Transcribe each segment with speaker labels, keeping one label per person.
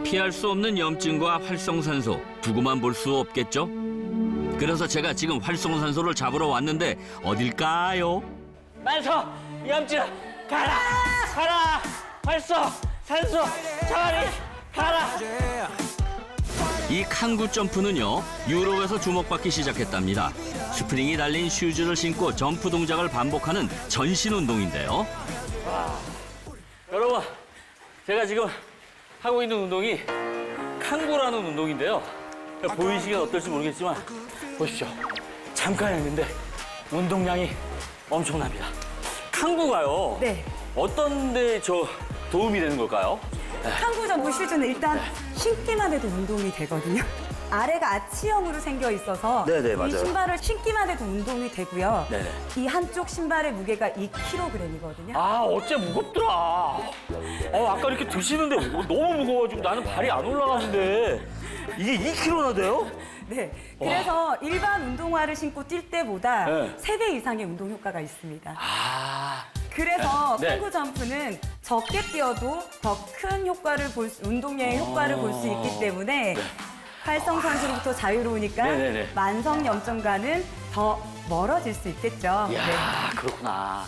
Speaker 1: 피할 수 없는 염증과 활성산소 두고만 볼 수 없겠죠? 그래서 제가 지금 활성산소를 잡으러 왔는데 어딜까요?
Speaker 2: 만성 염증 가라 가라 활성 산소 저리 가라.
Speaker 1: 이 캉구 점프는요, 유럽에서 주목받기 시작했답니다. 스프링이 달린 슈즈를 신고 점프 동작을 반복하는 전신 운동인데요.
Speaker 2: 여러분, 제가 지금 하고 있는 운동이 캉구라는 운동인데요. 보이시긴 어떨지 모르겠지만 보십시오. 잠깐 했는데 운동량이 엄청납니다. 캉구가요.
Speaker 3: 네.
Speaker 2: 어떤 데 도움이 되는 걸까요?
Speaker 3: 캉구 점프 슈즈는 일단 신기만 해도 운동이 되거든요. 아래가 아치형으로 생겨 있어서
Speaker 2: 네네,
Speaker 3: 이
Speaker 2: 맞아요.
Speaker 3: 신발을 신기만 해도 운동이 되고요.
Speaker 2: 네네.
Speaker 3: 이 한쪽 신발의 무게가 2kg이거든요.
Speaker 2: 아, 어째 무겁더라. 아까 이렇게 드시는데 너무 무거워가지고 나는 발이 안 올라가는데 이게 2kg나 돼요?
Speaker 3: 네. 그래서 일반 운동화를 신고 뛸 때보다
Speaker 2: 네.
Speaker 3: 3배 이상의 운동 효과가 있습니다.
Speaker 2: 아,
Speaker 3: 그래서
Speaker 2: 네.
Speaker 3: 캉구 점프는 적게 뛰어도 더 큰 효과를 운동량의 효과를 볼 수 있기 때문에 활성산소로부터 자유로우니까
Speaker 2: 네네네.
Speaker 3: 만성 염증과는 더 멀어질 수 있겠죠.
Speaker 2: 이야, 그렇구나.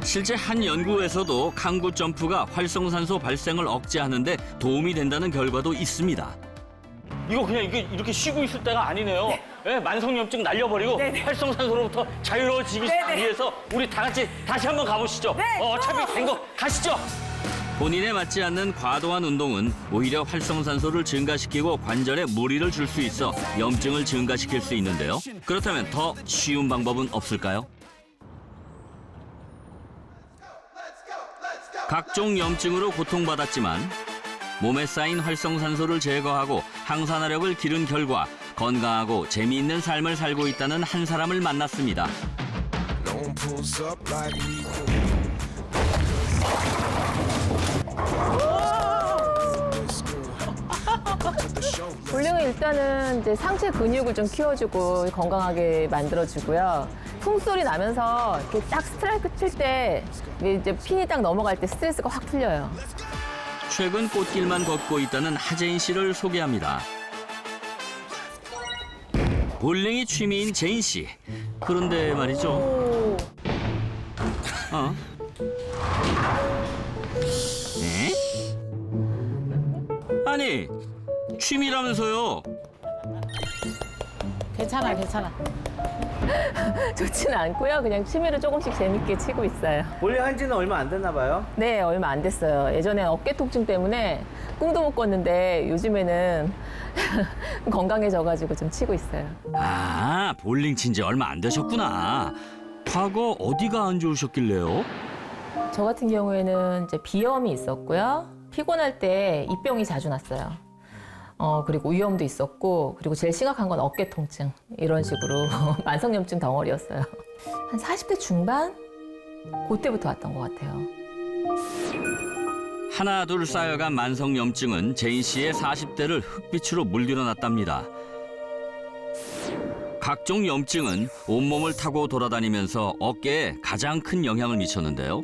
Speaker 1: 실제 한 연구에서도 캉구 점프가 활성산소 발생을 억제하는 데 도움이 된다는 결과도 있습니다.
Speaker 2: 이거 그냥 이렇게 쉬고 있을 때가 아니네요. 네, 만성염증 날려버리고
Speaker 3: 네네.
Speaker 2: 활성산소로부터 자유로워지기
Speaker 3: 네네.
Speaker 2: 위해서 우리 다 같이 다시 한번 가보시죠.
Speaker 3: 네,
Speaker 2: 어차피 된 거 가시죠.
Speaker 1: 본인에 맞지 않는 과도한 운동은 오히려 활성산소를 증가시키고 관절에 무리를 줄 수 있어 염증을 증가시킬 수 있는데요. 그렇다면 더 쉬운 방법은 없을까요? 각종 염증으로 고통받았지만 몸에 쌓인 활성산소를 제거하고 항산화력을 기른 결과 건강하고 재미있는 삶을 살고 있다는 한 사람을 만났습니다.
Speaker 4: Don't pulls up like we do.
Speaker 5: 볼링은 일단은 이제 상체 근육을 좀 키워주고 건강하게 만들어주고요. 풍소리 나면서 이렇게 딱 스트라이크 칠 때 이제 핀이 딱 넘어갈 때 스트레스가 확 풀려요.
Speaker 1: 최근 꽃길만 걷고 있다는 하재인 씨를 소개합니다. 볼링이 취미인 제인 씨. 그런데 말이죠. 어? 네? 아니, 취미라면서요.
Speaker 5: 괜찮아, 괜찮아. 좋지는 않고요. 그냥 취미로 조금씩 재밌게 치고 있어요.
Speaker 6: 볼링 한 지는 얼마 안 됐나 봐요.
Speaker 5: 네, 얼마 안 됐어요. 예전에 어깨 통증 때문에 꿈도 못 꿨는데 요즘에는 건강해져가지고 좀 치고 있어요.
Speaker 1: 아, 볼링 친 지 얼마 안 되셨구나. 과거 어디가 안 좋으셨길래요?
Speaker 5: 저 같은 경우에는 이제 비염이 있었고요. 피곤할 때 입병이 자주 났어요. 그리고 위염도 있었고, 그리고 제일 심각한 건 어깨 통증. 이런 식으로 만성염증 덩어리였어요. 한 40대 중반? 그때부터 왔던 것 같아요.
Speaker 1: 하나 둘 쌓여간 만성염증은 제인 씨의 40대를 흑빛으로 물들여 놨답니다. 각종 염증은 온몸을 타고 돌아다니면서 어깨에 가장 큰 영향을 미쳤는데요.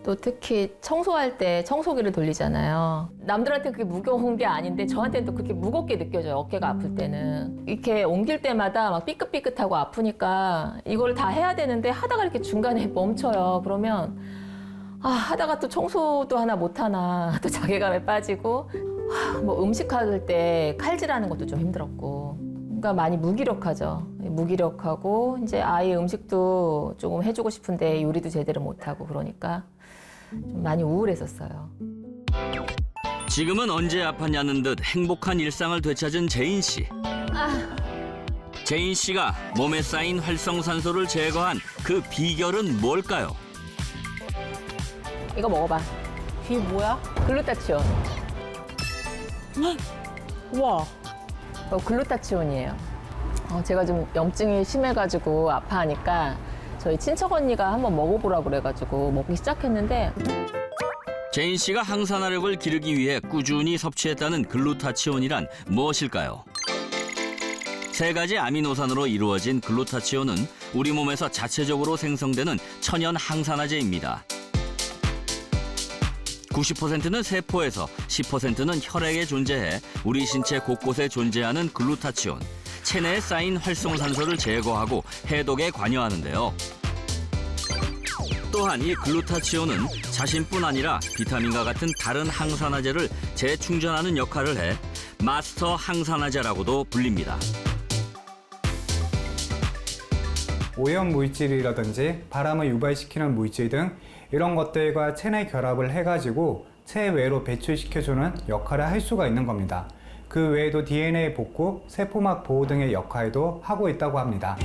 Speaker 5: 또 특히 청소할 때 청소기를 돌리잖아요. 남들한테 그게 무거운 게 아닌데 저한테는 또 그렇게 무겁게 느껴져요. 어깨가 아플 때는. 이렇게 옮길 때마다 막 삐끗삐끗하고 아프니까 이걸 다 해야 되는데 하다가 이렇게 중간에 멈춰요. 그러면 하다가 또 청소도 하나 못하나 또 자괴감에 빠지고 뭐 음식할 때 칼질하는 것도 좀 힘들었고 그러니까 많이 무기력하죠. 무기력하고 이제 아이 음식도 조금 해주고 싶은데 요리도 제대로 못하고 그러니까 좀 많이 우울했었어요.
Speaker 1: 지금은 언제 아팠냐는 듯 행복한 일상을 되찾은 제인 씨. 제인 씨가 몸에 쌓인 활성산소를 제거한 그 비결은 뭘까요?
Speaker 5: 이거 먹어봐.
Speaker 7: 이게 뭐야?
Speaker 5: 글루타치온.
Speaker 7: 우와.
Speaker 5: 글루타치온이에요. 제가 좀 염증이 심해가지고 아파하니까 저희 친척 언니가 한번 먹어보라고 그래가지고 먹기 시작했는데
Speaker 1: 제인 씨가 항산화력을 기르기 위해 꾸준히 섭취했다는 글루타치온이란 무엇일까요? 세 가지 아미노산으로 이루어진 글루타치온은 우리 몸에서 자체적으로 생성되는 천연 항산화제입니다. 90%는 세포에서 10%는 혈액에 존재해 우리 신체 곳곳에 존재하는 글루타치온, 체내에 쌓인 활성산소를 제거하고 해독에 관여하는데요. 또한 이 글루타치온은 자신뿐 아니라 비타민과 같은 다른 항산화제를 재충전하는 역할을 해 마스터 항산화제라고도 불립니다.
Speaker 8: 오염 물질이라든지 바람을 유발시키는 물질 등 이런 것들과 체내 결합을 해가지고 체외로 배출시켜주는 역할을 할 수가 있는 겁니다. 그 외에도 DNA 복구, 세포막 보호 등의 역할도 하고 있다고 합니다.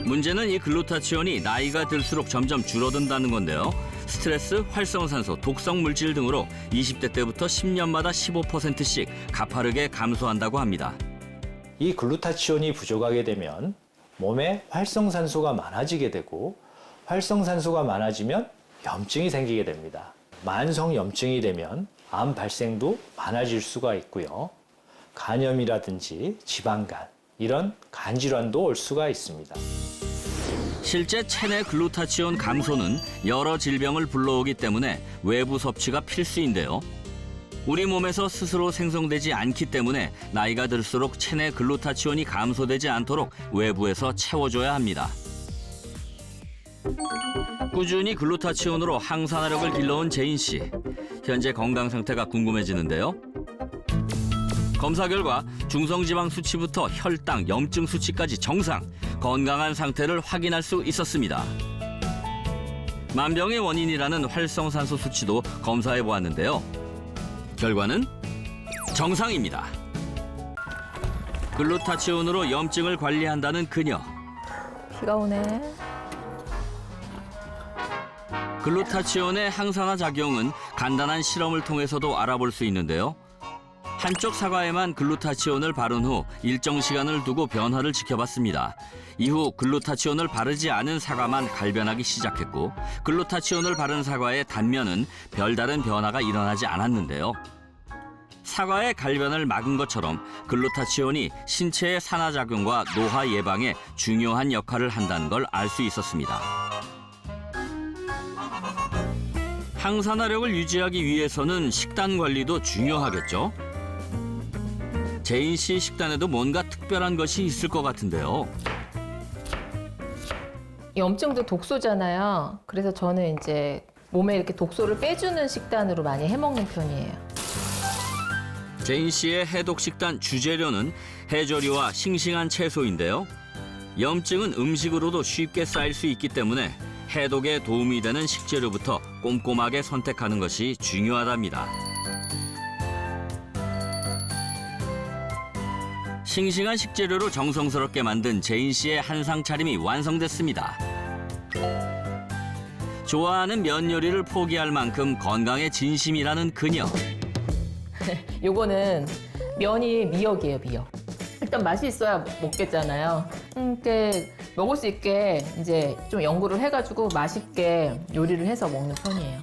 Speaker 1: 문제는 이 글루타치온이 나이가 들수록 점점 줄어든다는 건데요. 스트레스, 활성산소, 독성 물질 등으로 20대 때부터 10년마다 15%씩 가파르게 감소한다고 합니다.
Speaker 9: 이 글루타치온이 부족하게 되면 몸에 활성산소가 많아지게 되고 활성산소가 많아지면 염증이 생기게 됩니다. 만성 염증이 되면 암 발생도 많아질 수가 있고요. 간염이라든지 지방간, 이런 간질환도 올 수가 있습니다.
Speaker 1: 실제 체내 글루타치온 감소는 여러 질병을 불러오기 때문에 외부 섭취가 필수인데요. 우리 몸에서 스스로 생성되지 않기 때문에 나이가 들수록 체내 글루타치온이 감소되지 않도록 외부에서 채워줘야 합니다. 꾸준히 글루타치온으로 항산화력을 길러온 제인 씨. 현재 건강 상태가 궁금해지는데요. 검사 결과 중성지방 수치부터 혈당, 염증 수치까지 정상, 건강한 상태를 확인할 수 있었습니다. 만병의 원인이라는 활성산소 수치도 검사해 보았는데요. 결과는 정상입니다. 글루타치온으로 염증을 관리한다는 그녀.
Speaker 5: 비가 오네.
Speaker 1: 글루타치온의 항산화 작용은 간단한 실험을 통해서도 알아볼 수 있는데요. 한쪽 사과에만 글루타치온을 바른 후 일정 시간을 두고 변화를 지켜봤습니다. 이후 글루타치온을 바르지 않은 사과만 갈변하기 시작했고 글루타치온을 바른 사과의 단면은 별다른 변화가 일어나지 않았는데요. 사과의 갈변을 막은 것처럼 글루타치온이 신체의 산화작용과 노화 예방에 중요한 역할을 한다는 걸 알 수 있었습니다. 항산화력을 유지하기 위해서는 식단 관리도 중요하겠죠? 제인 씨 식단에도 뭔가 특별한 것이 있을 것 같은데요.
Speaker 5: 염증도 독소잖아요. 그래서 저는 이제 몸에 이렇게 독소를 빼주는 식단으로 많이 해먹는 편이에요.
Speaker 1: 제인 씨의 해독 식단 주재료는 해조류와 싱싱한 채소인데요. 염증은 음식으로도 쉽게 쌓일 수 있기 때문에 해독에 도움이 되는 식재료부터 꼼꼼하게 선택하는 것이 중요하답니다. 싱싱한 식재료로 정성스럽게 만든 제인 씨의 한상 차림이 완성됐습니다. 좋아하는 면 요리를 포기할 만큼 건강에 진심이라는 그녀.
Speaker 5: 요거는 면이 미역이에요, 미역. 일단 맛이 있어야 먹겠잖아요. 이렇게 먹을 수 있게 이제 좀 연구를 해가지고 맛있게 요리를 해서 먹는 편이에요.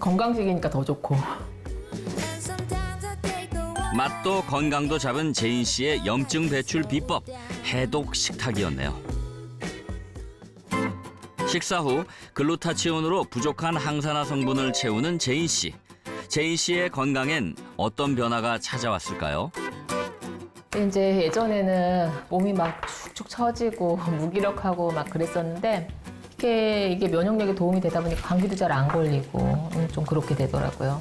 Speaker 5: 건강식이니까 더 좋고.
Speaker 1: 맛도 건강도 잡은 제인 씨의 염증 배출 비법, 해독 식탁이었네요. 식사 후 글루타치온으로 부족한 항산화 성분을 채우는 제인 씨. 제인 씨의 건강엔 어떤 변화가 찾아왔을까요?
Speaker 5: 이제 예전에는 몸이 막 축축 처지고 무기력하고 막 그랬었는데 이게 면역력에 도움이 되다 보니까 감기도 잘 안 걸리고 좀 그렇게 되더라고요.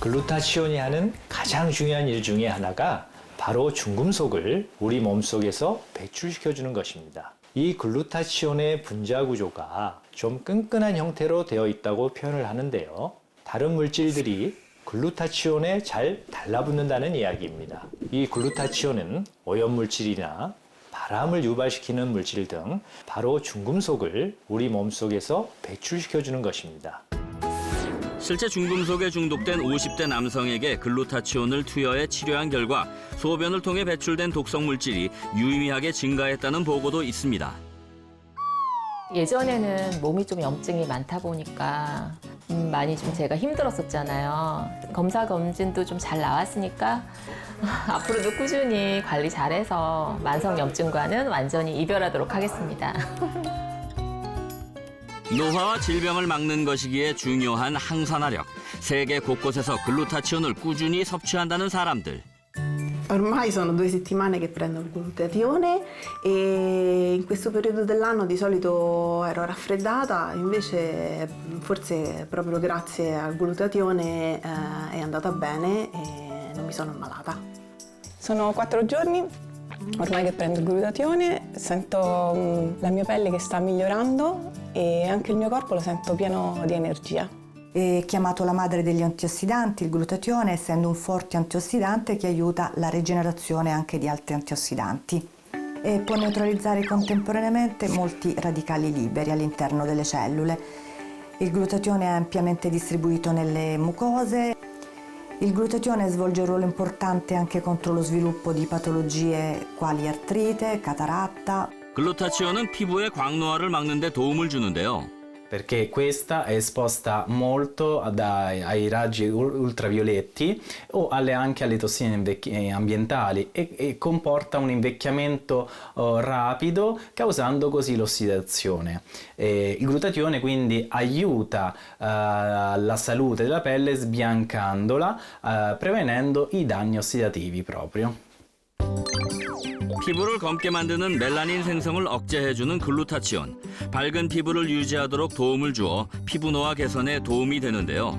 Speaker 9: 글루타치온이 하는 가장 중요한 일 중에 하나가 바로 중금속을 우리 몸속에서 배출시켜주는 것입니다. 이 글루타치온의 분자 구조가 좀 끈끈한 형태로 되어 있다고 표현을 하는데요. 다른 물질들이 글루타치온에 잘 달라붙는다는 이야기입니다. 이 글루타치온은 오염물질이나 바람을 유발시키는 물질 등 바로 중금속을 우리 몸속에서 배출시켜주는 것입니다.
Speaker 1: 실제 중금속에 중독된 50대 남성에게 글루타치온을 투여해 치료한 결과 소변을 통해 배출된 독성 물질이 유의미하게 증가했다는 보고도 있습니다.
Speaker 5: 예전에는 몸이 좀 염증이 많다 보니까 많이 좀 제가 힘들었었잖아요. 검사 검진도 좀 잘 나왔으니까 앞으로도 꾸준히 관리 잘해서 만성 염증과는 완전히 이별하도록 하겠습니다.
Speaker 1: 노화와 질병을 막는 것이기에 중요한 항산화력. 세계 곳곳에서 글루타치온을 꾸준히 섭취한다는 사람들.
Speaker 10: Ormai sono 2 settimane che prendo il glutatione e in questo periodo dell'anno di solito ero raffreddata, invece forse proprio grazie al glutatione è andata bene e non mi sono ammalata.
Speaker 11: Sono 4 giorni ormai che prendo il glutatione, sento la mia pelle che sta migliorando e anche il mio corpo lo sento pieno di energia.
Speaker 3: È chiamato la madre degli antiossidanti, il glutatione, essendo un forte antiossidante che aiuta la rigenerazione anche di altri antiossidanti e può neutralizzare contemporaneamente molti radicali liberi all'interno delle cellule. Il glutatione è ampiamente distribuito nelle mucose. Il glutatione svolge un ruolo importante anche contro lo sviluppo di patologie quali artrite, cataratta.
Speaker 1: 글루타치온은 피부의 광노화를 막는 데 도움을 주는데요.
Speaker 6: Perché questa è esposta molto ai raggi ultravioletti o anche alle tossine ambientali e comporta un invecchiamento rapido, causando così l'ossidazione. Il glutatione quindi aiuta la salute della pelle sbiancandola, prevenendo i danni ossidativi proprio.
Speaker 1: 피부를 검게 만드는 멜라닌 생성을 억제해주는 글루타치온. 밝은 피부를 유지하도록 도움을 주어 피부 노화 개선에 도움이 되는데요.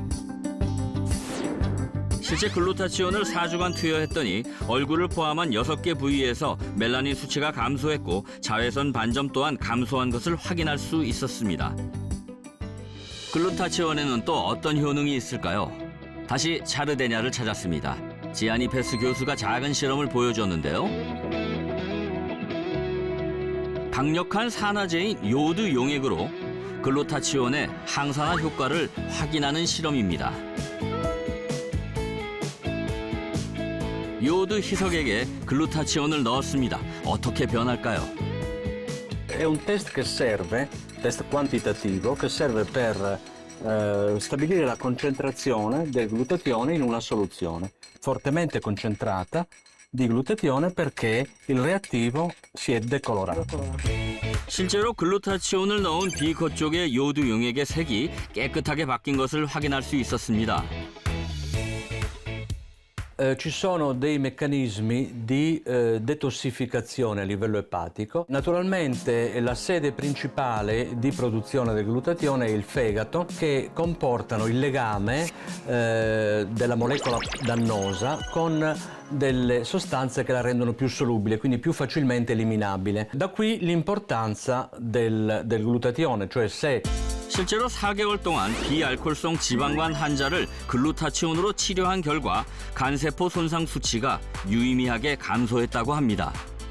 Speaker 1: 실제 글루타치온을 4주간 투여했더니 얼굴을 포함한 6개 부위에서 멜라닌 수치가 감소했고 자외선 반점 또한 감소한 것을 확인할 수 있었습니다. 글루타치온에는 또 어떤 효능이 있을까요? 다시 차르데냐를 찾았습니다. 지아니 페스 교수가 작은 실험을 보여줬는데요. 강력한 산화제인 요드 용액으로 글루타치온의 항산화 효과를 확인하는 실험입니다. 요드 희석액에 글루타치온을 넣었습니다. 어떻게 변할까요?
Speaker 12: È un test che serve, test quantitativo, che serve per stabilire la concentrazione del glutatione in una soluzione fortemente concentrata di glutatione perché il reattivo si è decolorato.
Speaker 1: 실제로 글루타치온을 넣은 비커 쪽의 요드 용액의 색이 깨끗하게 바뀐 것을 확인할 수 있었습니다.
Speaker 12: Ci sono dei meccanismi di detossificazione a livello epatico. Naturalmente la sede principale di produzione del glutatione è il fegato, che comportano il legame della molecola dannosa con delle sostanze che la rendono più solubile, quindi più facilmente eliminabile. Da qui l'importanza del glutatione, cioè se
Speaker 1: 실제로 4개월 동안 비알코올성 지방간 환자를 글루타치온으로 치료한 결과 간세포 손상 수치가 유의미하게 감소했다고 합니다.